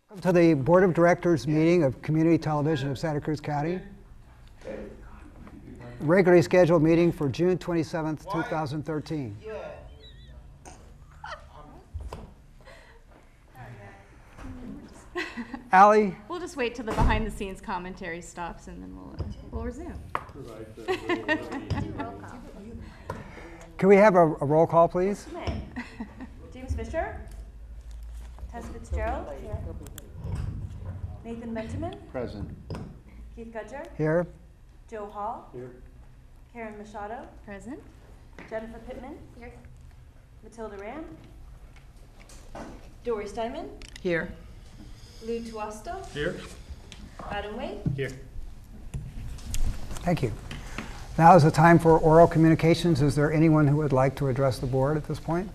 Welcome to the Board of Directors meeting of Community Television of Santa Cruz County. Regularly scheduled meeting for June 27th, 2013. Allie? We'll just wait till the behind-the-scenes commentary stops, and then we'll resume. Can we have a roll call, please? James Fisher. Tess Fitzgerald. Here. Nathan Benjamin. Present. Keith Gudger. Here. Joe Hall. Here. Karen Machado. Present. Jennifer Pittman. Here. Matilda Ram. Dory Steinman. Here. Lou Tuasto. Here. Adam Wade. Here. Thank you. Now is the time for oral communications. Is there anyone who would like to address the board at this point?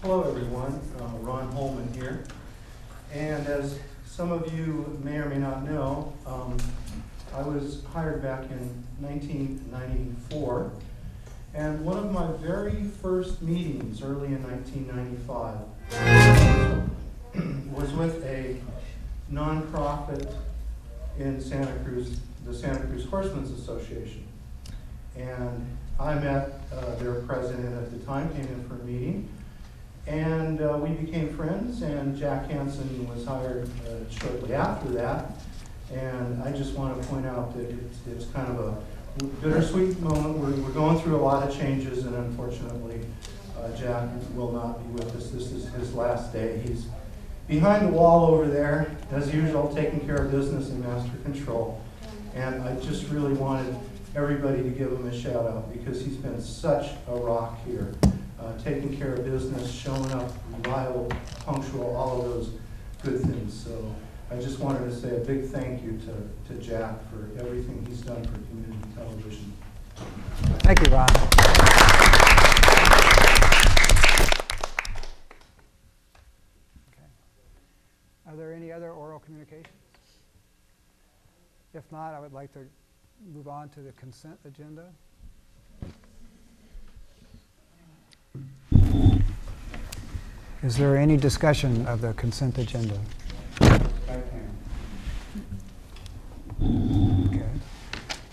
Hello everyone, Ron Holman here. And as some of you may or may not know, I was hired back in 1994. And one of my very first meetings early in 1995 was with a nonprofit in Santa Cruz, the Santa Cruz Horsemen's Association. And I met their president at the time, came in for a meeting, and we became friends, and Jack Hansen was hired shortly after that. And I just want to point out that it's kind of a bittersweet moment. We're going through a lot of changes, and unfortunately, Jack will not be with us. This is his last day. He's behind the wall over there, as usual, taking care of business and master control. And I just really wanted everybody to give him a shout out because he's been such a rock here, taking care of business, showing up, reliable, punctual, all of those good things. So I just wanted to say a big thank you to Jack for everything he's done for community television. Thank you, Ron. Okay. Are there any other oral communications? If not, I would like to move on to the consent agenda. Is there any discussion of the consent agenda? Okay.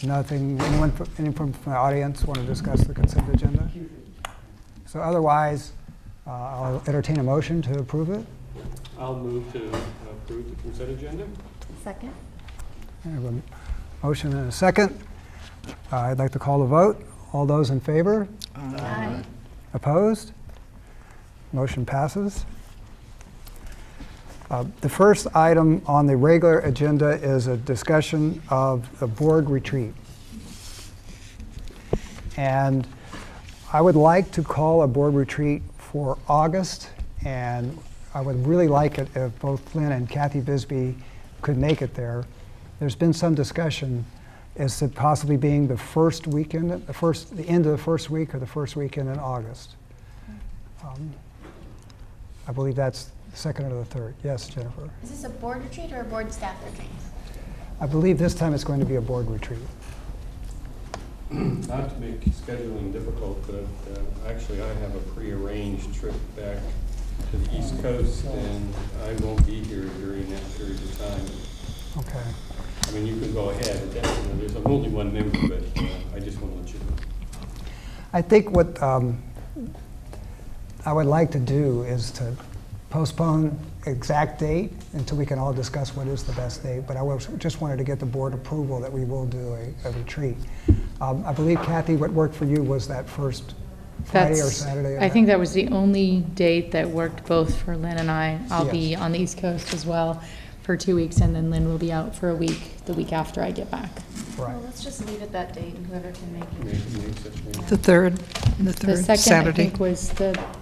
Nothing. Anyone from the audience want to discuss the consent agenda? So otherwise, I'll entertain a motion to approve it. I'll move to approve the consent agenda. Second. I have a motion and a second. I'd like to call the vote. All those in favor? Aye. Opposed? Motion passes. The first item on the regular agenda is a discussion of the board retreat. And I would like to call a board retreat for August, and I would really like it if both Lynn and Kathy Bisbee could make it there. There's been some discussion as to possibly being the first weekend, the end of the first week or the first weekend in August. I believe that's the second or the third. Yes, Jennifer. Is this a board retreat or a board staff retreat? I believe this time it's going to be a board retreat. Not to make scheduling difficult, but actually I have a prearranged trip back to the East Coast, and I won't be here during that period of time. Okay. I mean, you can go ahead. There's only one member, but I just want to let you know. I think what I would like to do is to postpone exact date until we can all discuss what is the best date, but I just wanted to get the board approval that we will do a retreat. I believe, Kathy, what worked for you was that first Friday or Saturday? I think that was the only date that worked both for Lynn and I. I'll be Yes. on the East Coast as well for 2 weeks, and then Lynn will be out for a week, the week after I get back. Right. Well, let's just leave it that date, and whoever can make it. The third second, Saturday. I think, was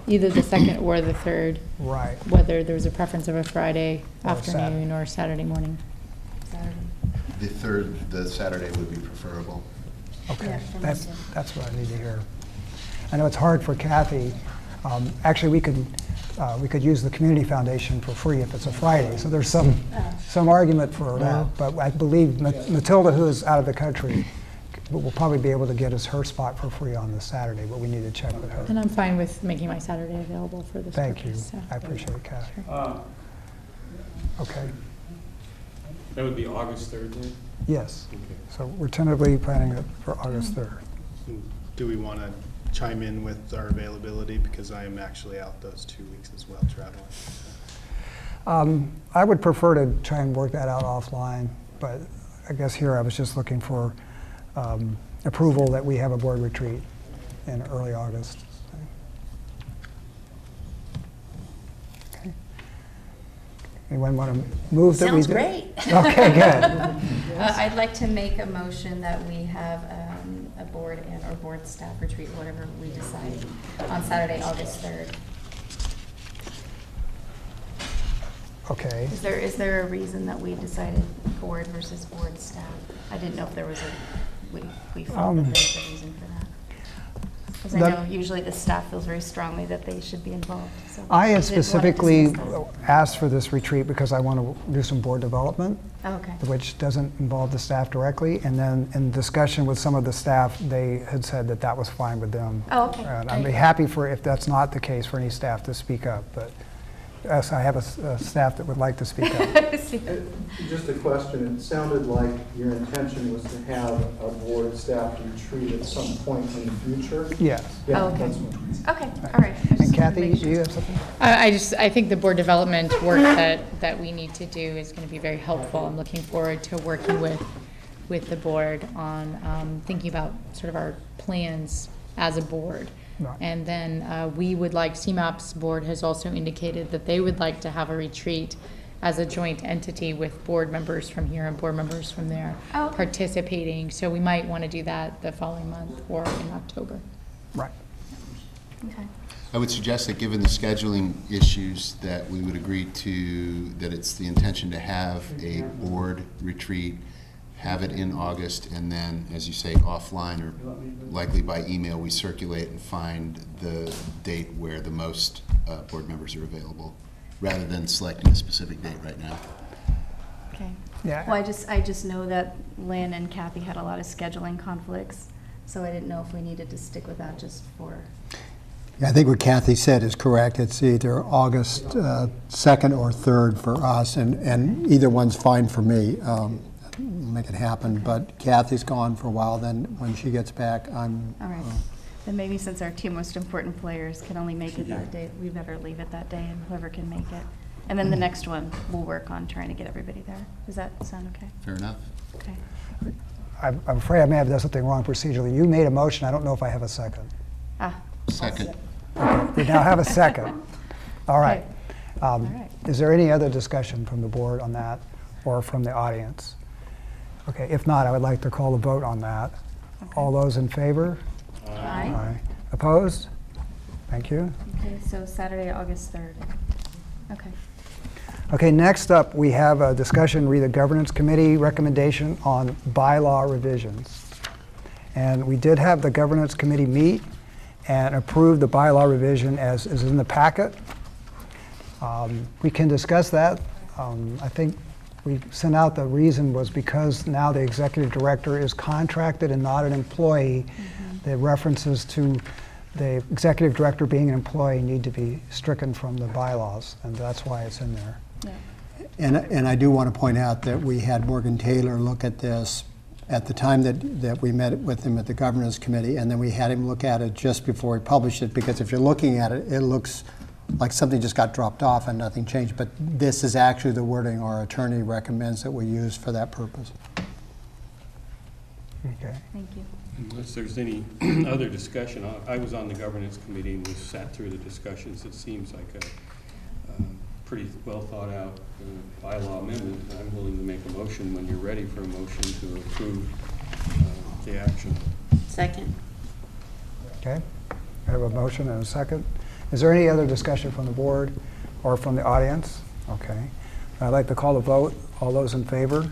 either the second or the third, Right. whether there was a preference of a Friday Or afternoon or Saturday morning. Saturday. The Saturday would be preferable. Okay. Yeah, for me too. That's what I need to hear. I know it's hard for Kathy. Actually, we could use the Community Foundation for free if it's a Friday. So there's some argument for that. But I believe Matilda, who is out of the country, we'll probably be able to get us her spot for free on the Saturday, but we need to check with her. And I'm fine with making my Saturday available for this Thank you. purpose, so. I appreciate it, Kathy. Sure. Okay. That would be August 3rd then? Yes. Okay. So we're tentatively planning it for August 3rd. Do we want to chime in with our availability? Because I am actually out those 2 weeks as well, traveling. I would prefer to try and work that out offline, but I guess here I was just looking for approval that we have a board retreat in early August. Okay. Anyone want to move that we Sounds do? great. Okay, good. I'd like to make a motion that we have a board or board staff retreat, whatever we decide, on Saturday, August 3rd. Okay. Is there a reason that we decided board versus board staff? I didn't know if there was we felt that there's a reason for that. Because I know usually the staff feels very strongly that they should be involved. So I had wanted to specifically discuss asked for this retreat because I want to do some board development, that. Okay. which doesn't involve the staff directly. And then in discussion with some of the staff, they had said that that was fine with them. Oh, okay. And I'd be Great. happy for, if that's not the case, for any staff to speak up. But yes, I have a staff that would like to speak up. Just a question, it sounded like your intention was to have a board staff retreat at some point in the future? Yes. Yeah, Oh, okay. that's what- Okay, all right. I just And Kathy, wanted to make do you sure. have something? I think the board development work that we need to do is going to be very helpful. I'm looking forward to working with the board on thinking about sort of our plans as a board. Right. And then we would like, CMAP's board has also indicated that they would like to have a retreat as a joint entity with board members from here and board members from there Oh, okay. participating. So we might want to do that the following month or in October. Right. Okay. I would suggest that given the scheduling issues, that we would agree to, that it's the intention to have a board retreat, have it in August, and then, as you say, offline or likely by email, we circulate and find the date where the most board members are available, rather than selecting a specific date right now. Okay. Yeah. Well, I just know that Lynn and Kathy had a lot of scheduling conflicts, so I didn't know if we needed to stick with that just for. Yeah, I think what Kathy said is correct. It's either August 2nd or 3rd for us, and either one's fine for me. Make it happen, but Kathy's gone for a while. Then when she gets back, I'm. All right. Then maybe since our two most important players can only make it that day, we better leave it that day, and whoever can make it. And then the next one, we'll work on trying to get everybody there. Does that sound okay? Fair enough. Okay. I'm afraid I may have done something wrong procedurally. You made a motion. I don't know if I have a second. Ah. Second. We now have a second. All right. Okay. All right. Is there any other discussion from the board on that or from the audience? Okay, if not, I would like to call a vote on that. Okay. All those in favor? Aye. Opposed? Thank you. Okay, so Saturday, August 3rd. Okay. Okay, next up, we have a discussion, read the Governance Committee recommendation on bylaw revisions. And we did have the Governance Committee meet and approve the bylaw revision as is in the packet. We can discuss that. I think we sent out the reason was because now the executive director is contracted and not an employee. The references to the executive director being an employee need to be stricken from the bylaws, and that's why it's in there. Yeah. And I do want to point out that we had Morgan Taylor look at this at the time that we met with him at the Governance Committee, and then we had him look at it just before he published it, because if you're looking at it, it looks like something just got dropped off and nothing changed. But this is actually the wording our attorney recommends that we use for that purpose. Okay. Thank you. Unless there's any other discussion, I was on the governance committee and we sat through the discussions. It seems like a pretty well thought out bylaw amendment. I'm willing to make a motion when you're ready for a motion to approve the action. Second. Okay. I have a motion and a second. Is there any other discussion from the board or from the audience? Okay. I'd like to call the vote. All those in favor?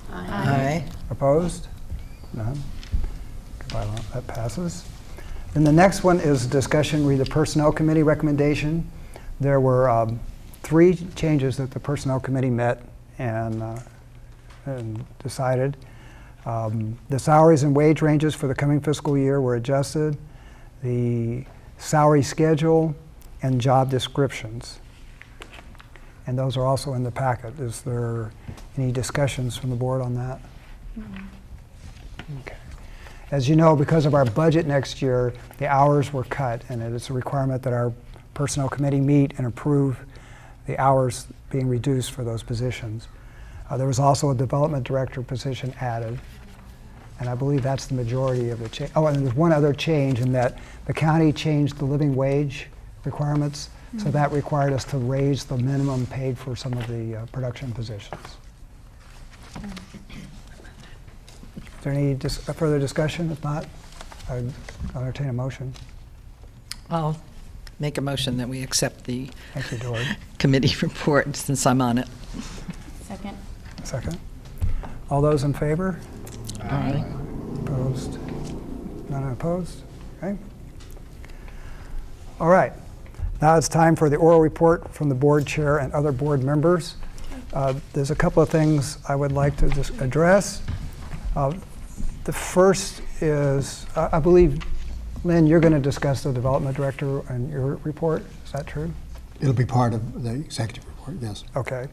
Aye. Opposed? None. Bylaw, that passes. Then the next one is discussion, read the Personnel Committee recommendation. There were 3 changes that the Personnel Committee met and decided. The salaries and wage ranges for the coming fiscal year were adjusted. The salary schedule and job descriptions. And those are also in the packet. Is there any discussions from the board on that? Okay. As you know, because of our budget next year, the hours were cut, and it is a requirement that our personnel committee meet and approve the hours being reduced for those positions. There was also a development director position added, and I believe that's the majority of the change. Oh, and there's one other change in that the county changed the living wage requirements, so that required us to raise the minimum paid for some of the production positions. Is there any further discussion? If not, I'll entertain a motion. I'll make a motion that we accept the Thank you, Dory. committee report since I'm on it. Second. Second. All those in favor? Aye. Opposed? None opposed? Okay. All right. Now it's time for the oral report from the board chair and other board members. There's a couple of things I would like to just address. The first is, I believe, Lynn, you're going to discuss the development director and your report. Is that true? It'll be part of the executive report, yes. Okay.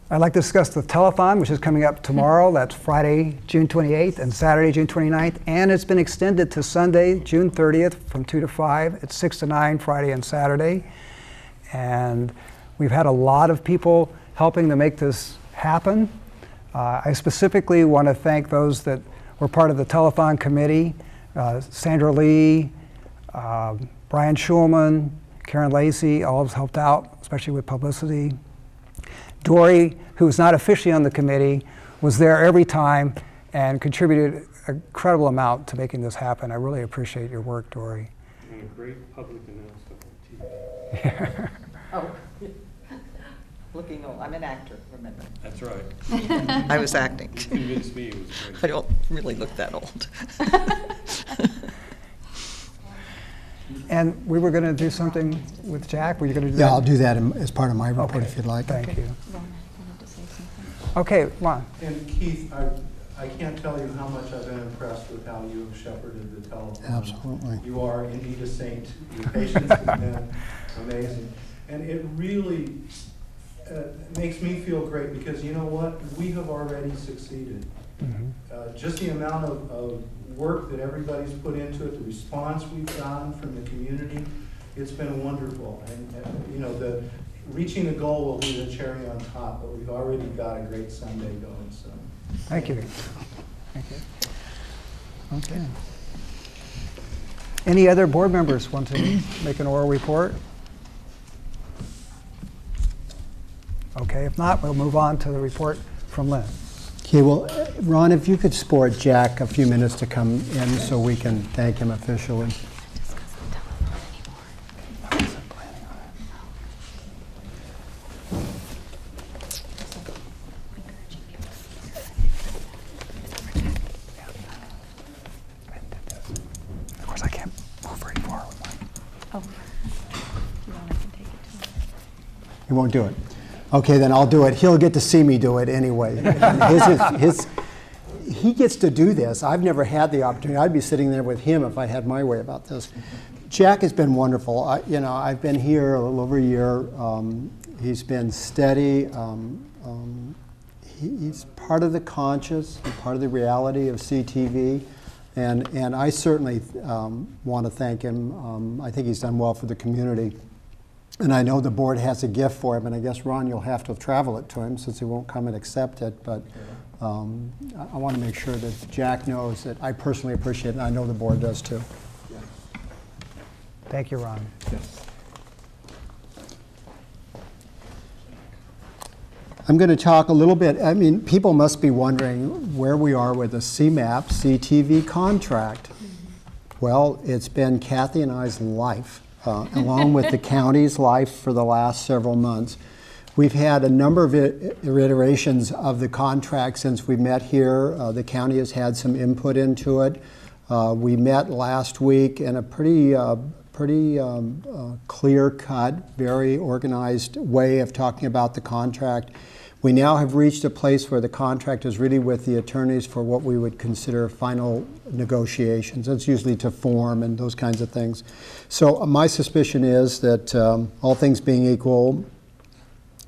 I'd like to discuss the telethon, which is coming up tomorrow. That's Friday, June 28th, and Saturday, June 29th. And it's been extended to Sunday, June 30th, from 2 to 5. It's 6 to 9, Friday and Saturday. And we've had a lot of people helping to make this happen. I specifically want to thank those that were part of the telethon committee, Sandra Lee, Brian Schulman, Karen Lacey, all have helped out, especially with publicity. Dory, who was not officially on the committee, was there every time and contributed an incredible amount to making this happen. I really appreciate your work, Dory. And a great public announcement on TV. Oh, looking old. I'm an actor, remember. That's right. I was acting. You convinced me it was great. I don't really look that old. And we were going to do something with Jack. Were you going to do Yeah, that? I'll do that as part of my report Okay. if you'd like. Thank you. Ron, you wanted to say something? Okay, Ron. And Keith, I can't tell you how much I've been impressed with how you have shepherded the telephone. Absolutely. You are indeed a saint. Your patience has been amazing. And it really makes me feel great because you know what? We have already succeeded. Just the amount of work that everybody's put into it, the response we've gotten from the community, it's been wonderful. And you know, the reaching the goal will be the cherry on top, but we've already got a great Sunday going. So Thank you. Thank you. Okay. Any other board members want to make an oral report? Okay, if not, we'll move on to the report from Lynn. Okay, well, Ron, if you could support Jack a few minutes to come in so we can thank him officially. Of course, I can't move very far with mine. Oh, you want, I can take it to him. He won't do it. Okay, then I'll do it. He'll get to see me do it anyway. He gets to do this. I've never had the opportunity. I'd be sitting there with him if I had my way about this. Jack has been wonderful. I've been here a little over a year. He's been steady. He's part of the conscious and part of the reality of CTV. And I certainly want to thank him. I think he's done well for the community. And I know the board has a gift for him, and I guess, Ron, you'll have to travel it to him since he won't come and accept it. But I want to make sure that Jack knows that I personally appreciate it, and I know the board does too. Thank you, Ron. I'm going to talk a little bit. I mean, people must be wondering where we are with the CMAP CTV contract. Well, it's been Kathy and I's life. Along with the county's life for the last several months. We've had a number of iterations of the contract since we met here. The county has had some input into it. We met last week in a pretty clear-cut, very organized way of talking about the contract. We now have reached a place where the contract is really with the attorneys for what we would consider final negotiations. It's usually to form and those kinds of things. So my suspicion is that all things being equal,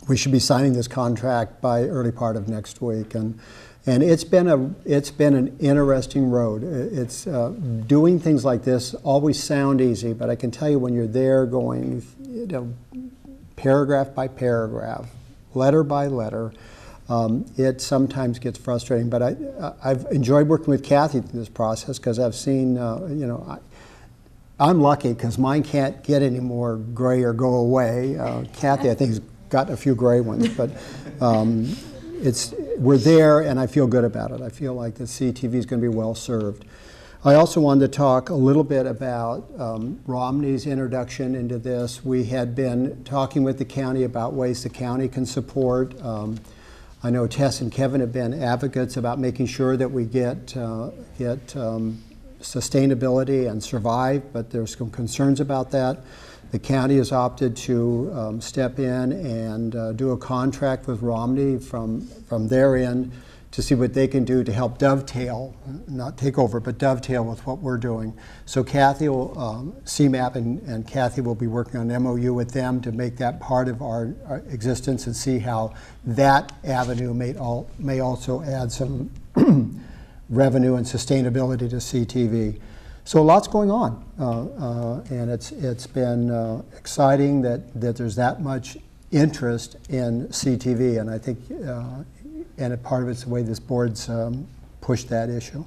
we should be signing this contract by early part of next week. And it's been an interesting road. It's doing things like this always sound easy, but I can tell you when you're there going, paragraph by paragraph, letter by letter, it sometimes gets frustrating. But I've enjoyed working with Kathy through this process because I've seen, I'm lucky because mine can't get any more gray or go away. Kathy, I think, has got a few gray ones, but we're there, and I feel good about it. I feel like the CTV is going to be well served. I also wanted to talk a little bit about Romney's introduction into this. We had been talking with the county about ways the county can support. I know Tess and Kevin have been advocates about making sure that we get sustainability and survive, but there's some concerns about that. The county has opted to step in and do a contract with Romney from their end to see what they can do to help dovetail, not take over, but dovetail with what we're doing. So Kathy will, CMAP and Kathy will be working on an MOU with them to make that part of our existence and see how that avenue may also add some revenue and sustainability to CTV. So lots going on, and it's been exciting that there's that much interest in CTV, and I think and a part of it's the way this board's pushed that issue.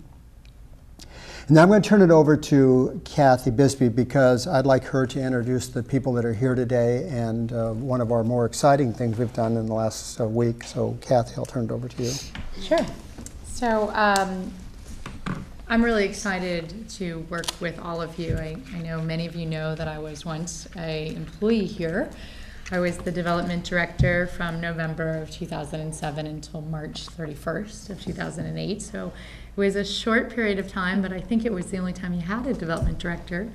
And now I'm going to turn it over to Kathy Bisbee because I'd like her to introduce the people that are here today and one of our more exciting things we've done in the last week. So Kathy, I'll turn it over to you. Sure. So I'm really excited to work with all of you. I know many of you know that I was once an employee here. I was the development director from November of 2007 until March 31st of 2008. So it was a short period of time, but I think it was the only time you had a development director.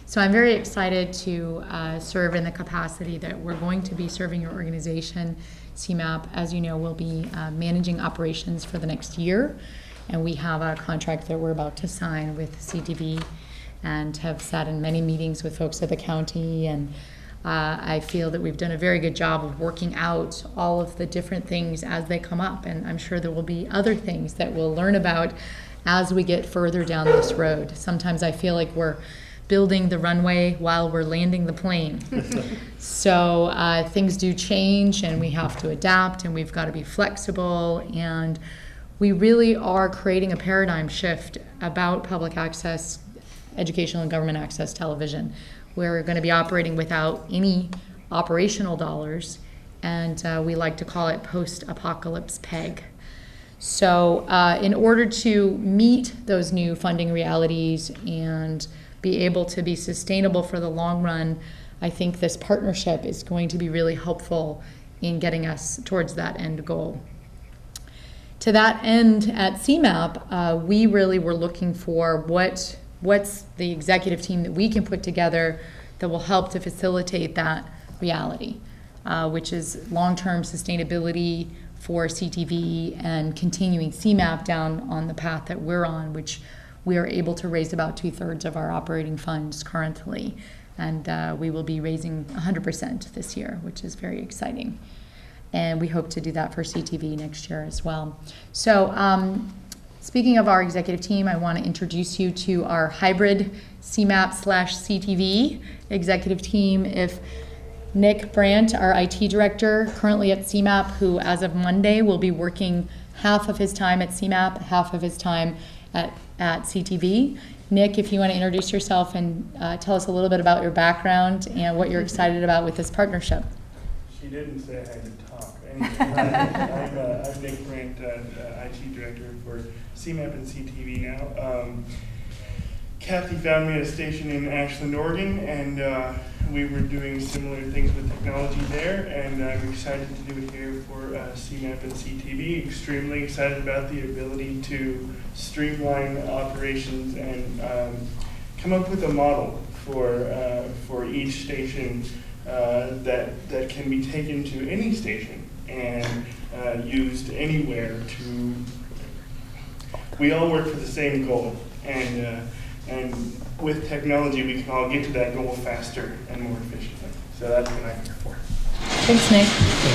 So I'm very excited to serve in the capacity that we're going to be serving your organization. CMAP, as you know, will be managing operations for the next year. And we have a contract that we're about to sign with CTV and have sat in many meetings with folks at the county, and I feel that we've done a very good job of working out all of the different things as they come up, and I'm sure there will be other things that we'll learn about as we get further down this road. Sometimes I feel like we're building the runway while we're landing the plane. So things do change, and we have to adapt, and we've got to be flexible, and we really are creating a paradigm shift about public access, educational and government access television. We're going to be operating without any operational dollars, and we like to call it post-apocalypse PEG. So in order to meet those new funding realities and be able to be sustainable for the long run, I think this partnership is going to be really helpful in getting us towards that end goal. To that end, at CMAP, we really were looking for what's the executive team that we can put together that will help to facilitate that reality, which is long-term sustainability for CTV and continuing CMAP down on the path that we're on, which we are able to raise about 2/3 of our operating funds currently. And we will be raising 100% this year, which is very exciting. And we hope to do that for CTV next year as well. So speaking of our executive team, I want to introduce you to our hybrid CMAP/CTV executive team. If Nick Brandt, our IT director, currently at CMAP, who as of Monday will be working half of his time at CMAP, half of his time at CTV. Nick, if you want to introduce yourself and tell us a little bit about your background and what you're excited about with this partnership. She didn't say I had to talk. Anyway, I'm Nick Brandt, IT director for CMAP and CTV now. Kathy found me at a station in Ashland, Oregon, and we were doing similar things with technology there, and I'm excited to do it here for CMAP and CTV. Extremely excited about the ability to streamline operations and come up with a model for each station that can be taken to any station and used anywhere to, we all work for the same goal, and with technology we can all get to that goal faster and more efficiently. So that's what I'm here for. Thanks, Nick.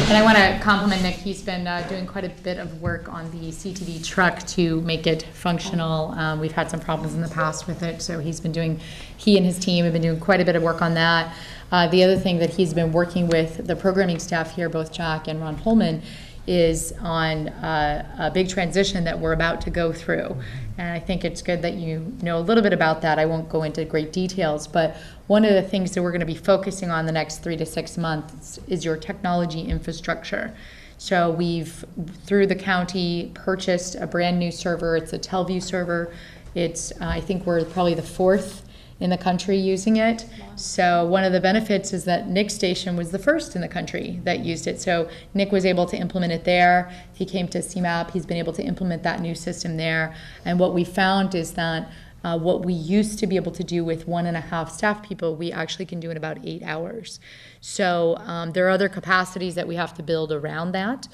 And I want to compliment Nick. He's been doing quite a bit of work on the CTV truck to make it functional. We've had some problems in the past with it, so he and his team have been doing quite a bit of work on that. The other thing that he's been working with the programming staff here, both Jack and Ron Holman, is on a big transition that we're about to go through. And I think it's good that you know a little bit about that. I won't go into great details, but one of the things that we're going to be focusing on the next 3 to 6 months is your technology infrastructure. So we've, through the county, purchased a brand new server. It's a Telview server. It's, I think we're probably the 4th in the country using it. So one of the benefits is that Nick's station was the first in the country that used it. So Nick was able to implement it there. He came to CMAP, he's been able to implement that new system there. And what we found is that what we used to be able to do with 1.5 staff people, we actually can do in about 8 hours. So there are other capacities that we have to build around that.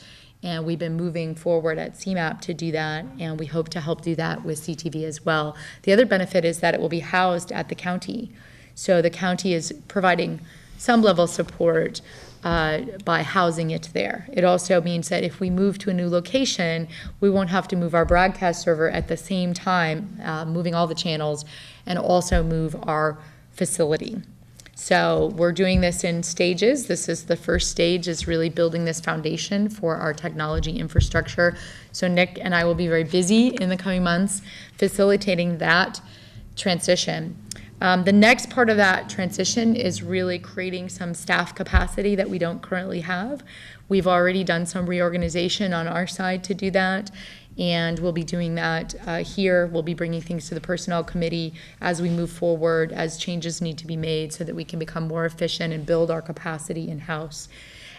And we've been moving forward at CMAP to do that, and we hope to help do that with CTV as well. The other benefit is that it will be housed at the county. So the county is providing some level of support by housing it there. It also means that if we move to a new location, we won't have to move our broadcast server at the same time, moving all the channels, and also move our facility. So we're doing this in stages. This is the first stage, is really building this foundation for our technology infrastructure. So Nick and I will be very busy in the coming months facilitating that transition. The next part of that transition is really creating some staff capacity that we don't currently have. We've already done some reorganization on our side to do that, and we'll be doing that here. We'll be bringing things to the personnel committee as we move forward, as changes need to be made so that we can become more efficient and build our capacity in-house.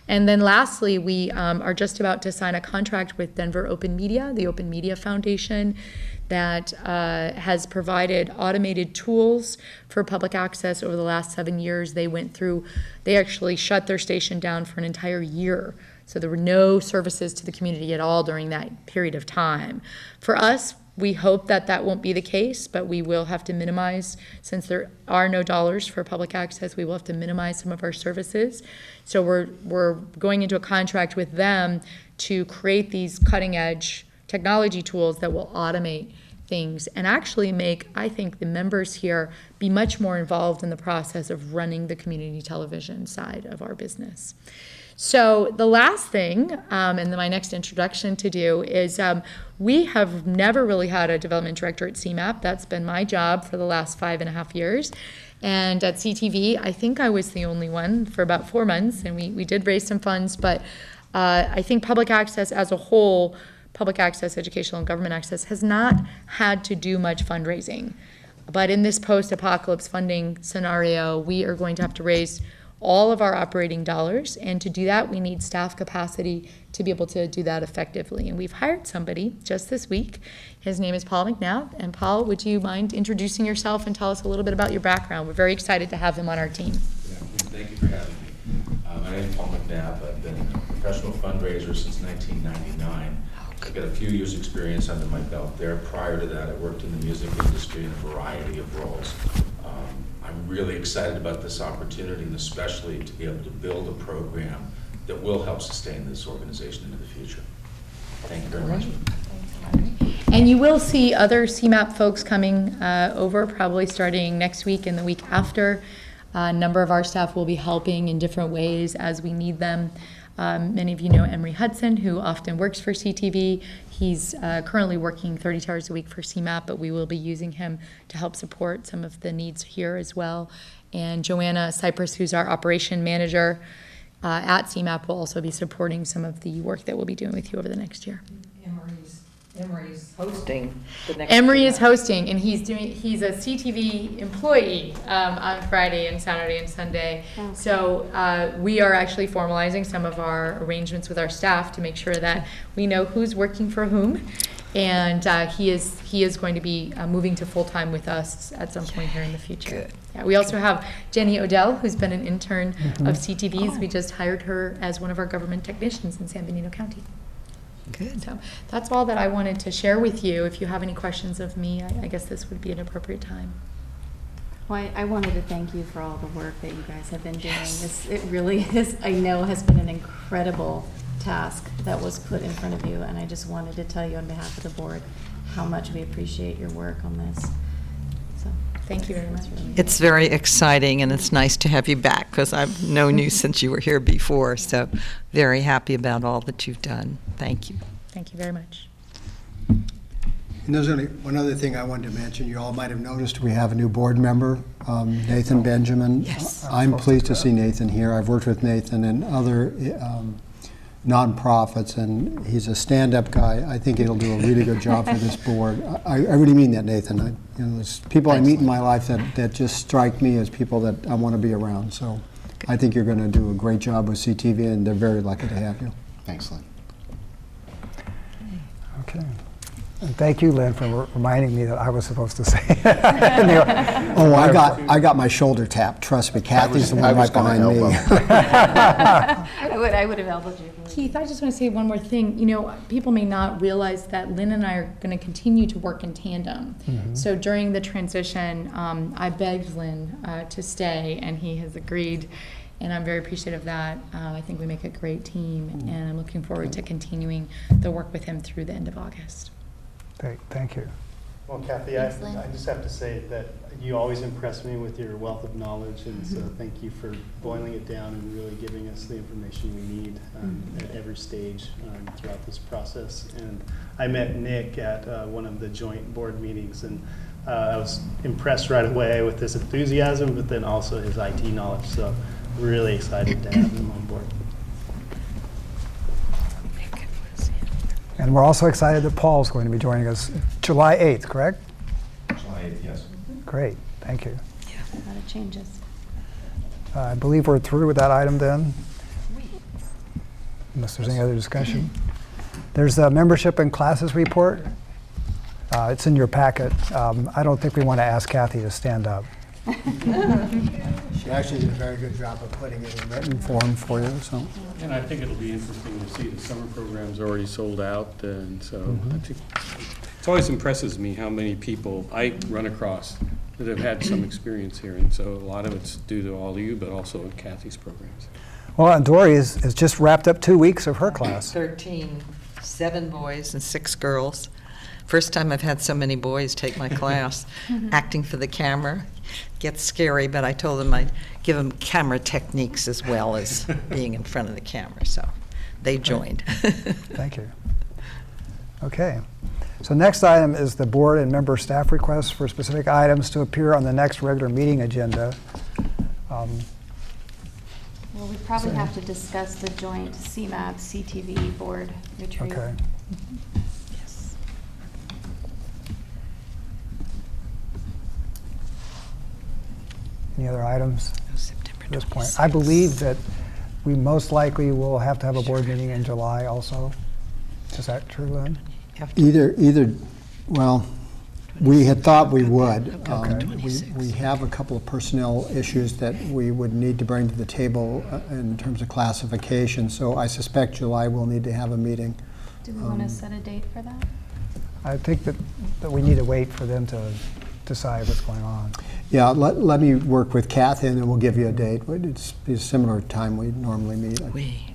And then lastly, we are just about to sign a contract with Denver Open Media, the Open Media Foundation, that has provided automated tools for public access over the last 7 years. They actually shut their station down for an entire year. So there were no services to the community at all during that period of time. For us, we hope that that won't be the case, but we will have to minimize, since there are no dollars for public access, we will have to minimize some of our services. So we're going into a contract with them to create these cutting-edge technology tools that will automate things and actually make, I think, the members here be much more involved in the process of running the community television side of our business. So the last thing, and my next introduction to do, is we have never really had a development director at CMAP. That's been my job for the last 5.5 years. And at CTV, I think I was the only one for about 4 months, and we did raise some funds, but I think public access as a whole, public access, educational and government access, has not had to do much fundraising. But in this post-apocalypse funding scenario, we are going to have to raise all of our operating dollars, and to do that we need staff capacity to be able to do that effectively. And we've hired somebody just this week. His name is Paul McNabb. And Paul, would you mind introducing yourself and tell us a little bit about your background? We're very excited to have him on our team. Yeah, thank you for having me. My name is Paul McNabb. I've been a professional fundraiser since 1999. I've got a few years' experience under my belt there. Prior to that, I worked in the music industry in a variety of roles. I'm really excited about this opportunity, and especially to be able to build a program that will help sustain this organization into the future. Thank you very much. And you will see other CMAP folks coming over, probably starting next week and the week after. A number of our staff will be helping in different ways as we need them. Many of you know Emery Hudson, who often works for CTV. He's currently working 30 hours a week for CMAP, but we will be using him to help support some of the needs here as well. And Joanna Cypress, who's our operation manager at CMAP, will also be supporting some of the work that we'll be doing with you over the next year. Emery's hosting the next. Emery is hosting, and he's a CTV employee on Friday and Saturday and Sunday. Oh. So we are actually formalizing some of our arrangements with our staff to make sure that we know who's working for whom, And he is going to be moving to full-time with us at some point here in the future. Good. Yeah, we also have Jenny Odell, who's been an intern of CTV's. We just hired her as one of our government technicians in San Benito County. Good. So that's all that I wanted to share with you. If you have any questions of me, I guess this would be an appropriate time. Well, I wanted to thank you for all the work that you guys have been doing. It really is, I know, has been an incredible task that was put in front of you, and I just wanted to tell you on behalf of the board how much we appreciate your work on this. So, thank you very much. It's very exciting, and it's nice to have you back, because I've known you since you were here before, so very happy about all that you've done. Thank you. Thank you very much. And there's only one other thing I wanted to mention. You all might have noticed we have a new board member, Nathan Benjamin. Yes. I'm pleased to see Nathan here. I've worked with Nathan in other nonprofits, and he's a stand-up guy. I think he'll do a really good job for this board. I really mean that, Nathan. There's people I meet in my life that just strike me as people that I want to be around. So I think you're going to do a great job with CTV, and they're very lucky to have you. Thanks, Lynn. Okay. And thank you, Lynn, for reminding me that I was supposed to say it. Oh, I got my shoulder tapped. Trust me, Kathy's the one right behind me. I would have elbowed you. Keith, I just want to say one more thing. You know, people may not realize that Lynn and I are going to continue to work in tandem. So during the transition, I begged Lynn to stay, and he has agreed, and I'm very appreciative of that. I think we make a great team, and I'm looking forward to continuing the work with him through the end of August. Great, thank you. Well, Kathy, I just have to say that you always impress me with your wealth of knowledge, and so thank you for boiling it down and really giving us the information we need at every stage throughout this process. And I met Nick at one of the joint board meetings, and I was impressed right away with his enthusiasm, but then also his IT knowledge. So really excited to have him on board. And we're also excited that Paul's going to be joining us July 8th, correct? July 8th, yes. Great, thank you. A lot of changes. I believe we're through with that item then, unless there's any other discussion. There's a membership and classes report. It's in your packet. I don't think we want to ask Kathy to stand up. She actually did a very good job of putting it in written form for you. So. And I think it'll be interesting to see the summer program's already sold out, and so I think it always impresses me how many people I run across that have had some experience here, and so a lot of it's due to all of you, but also Kathy's programs. Well, and Dory has just wrapped up 2 weeks of her class. 13, 7 boys and 6 girls. First time I've had so many boys take my class. Acting for the camera gets scary, but I told them I'd give them camera techniques as well as being in front of the camera, so they joined. Thank you. Okay. So next item is the board and member staff requests for specific items to appear on the next regular meeting agenda. Well, we probably have to discuss the joint CMAP CTV board retreat. Okay. Yes. Any other items at this point? I believe that we most likely will have to have a board meeting in July also. Is that true, Lynn? Either, well, we had thought we would. Okay. We have a couple of personnel issues that we would need to bring to the table in terms of classification, so I suspect July we'll need to have a meeting. Do we want to set a date for that? I think that we need to wait for them to decide what's going on. Yeah, let me work with Kathy, and then we'll give you a date. It's a similar time we normally meet. I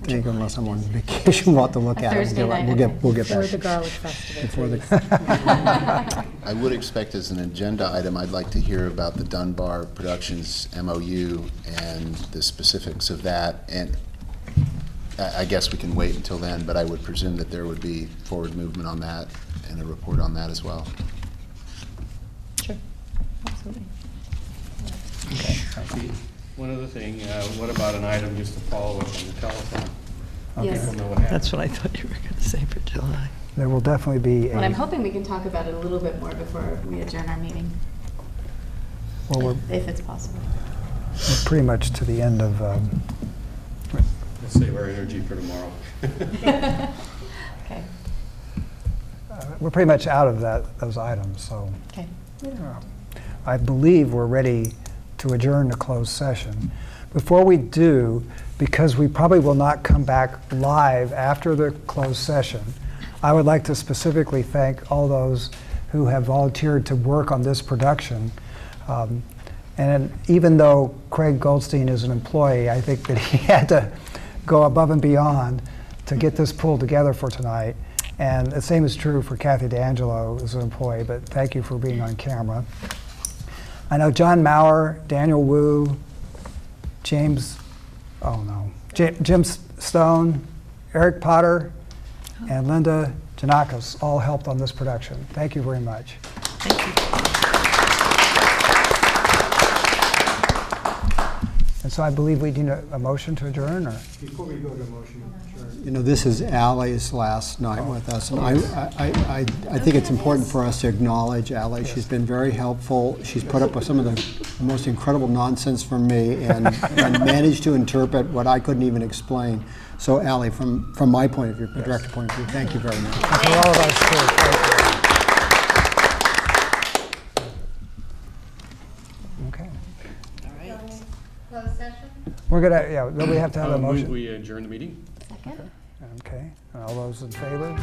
think unless I'm on vacation, we'll have to look at it. Thursday night, We'll get Before back. the Garlic Festival. Before the I would expect as an agenda item, I'd like to hear about the Dunbar Productions MOU and the specifics of that. And I guess we can wait until then, but I would presume that there would be forward movement on that and a report on that as well. Sure, absolutely. Okay. One other thing, what about an item just to follow up on the telephone? Yes. People know what happened. That's what I thought you were going to say for July. There will definitely be a... Well, I'm hoping we can talk about it a little bit more before we adjourn our meeting, Well, if it's possible. we're pretty much to the end of... Let's save our energy for tomorrow. Okay. we're pretty much out of those items, so Okay. I believe we're ready to adjourn the closed session. Before we do, because we probably will not come back live after the closed session, I would like to specifically thank all those who have volunteered to work on this production. And even though Craig Goldstein is an employee, I think that he had to go above and beyond to get this pulled together for tonight. And the same is true for Kathy D'Angelo as an employee, but thank you for being on camera. I know John Maurer, Daniel Wu, Jim Stone, Eric Potter, and Linda Janakis all helped on this production. Thank you very much. Thank you. And so I believe we need a motion to adjourn, or? Before we go to a motion to adjourn. You know, this is Ally's last night with us, and I think it's important for us to acknowledge Ally. She's been very helpful. She's put up with some of the most incredible nonsense from me and managed to interpret what I couldn't even explain. So Ally, from my point of view, the director point of view, thank you very much. And for all of us, too. Okay. Closed session? We're gonna, yeah, then we have to have a motion. We adjourn the meeting? Second? Okay, and all those in favor?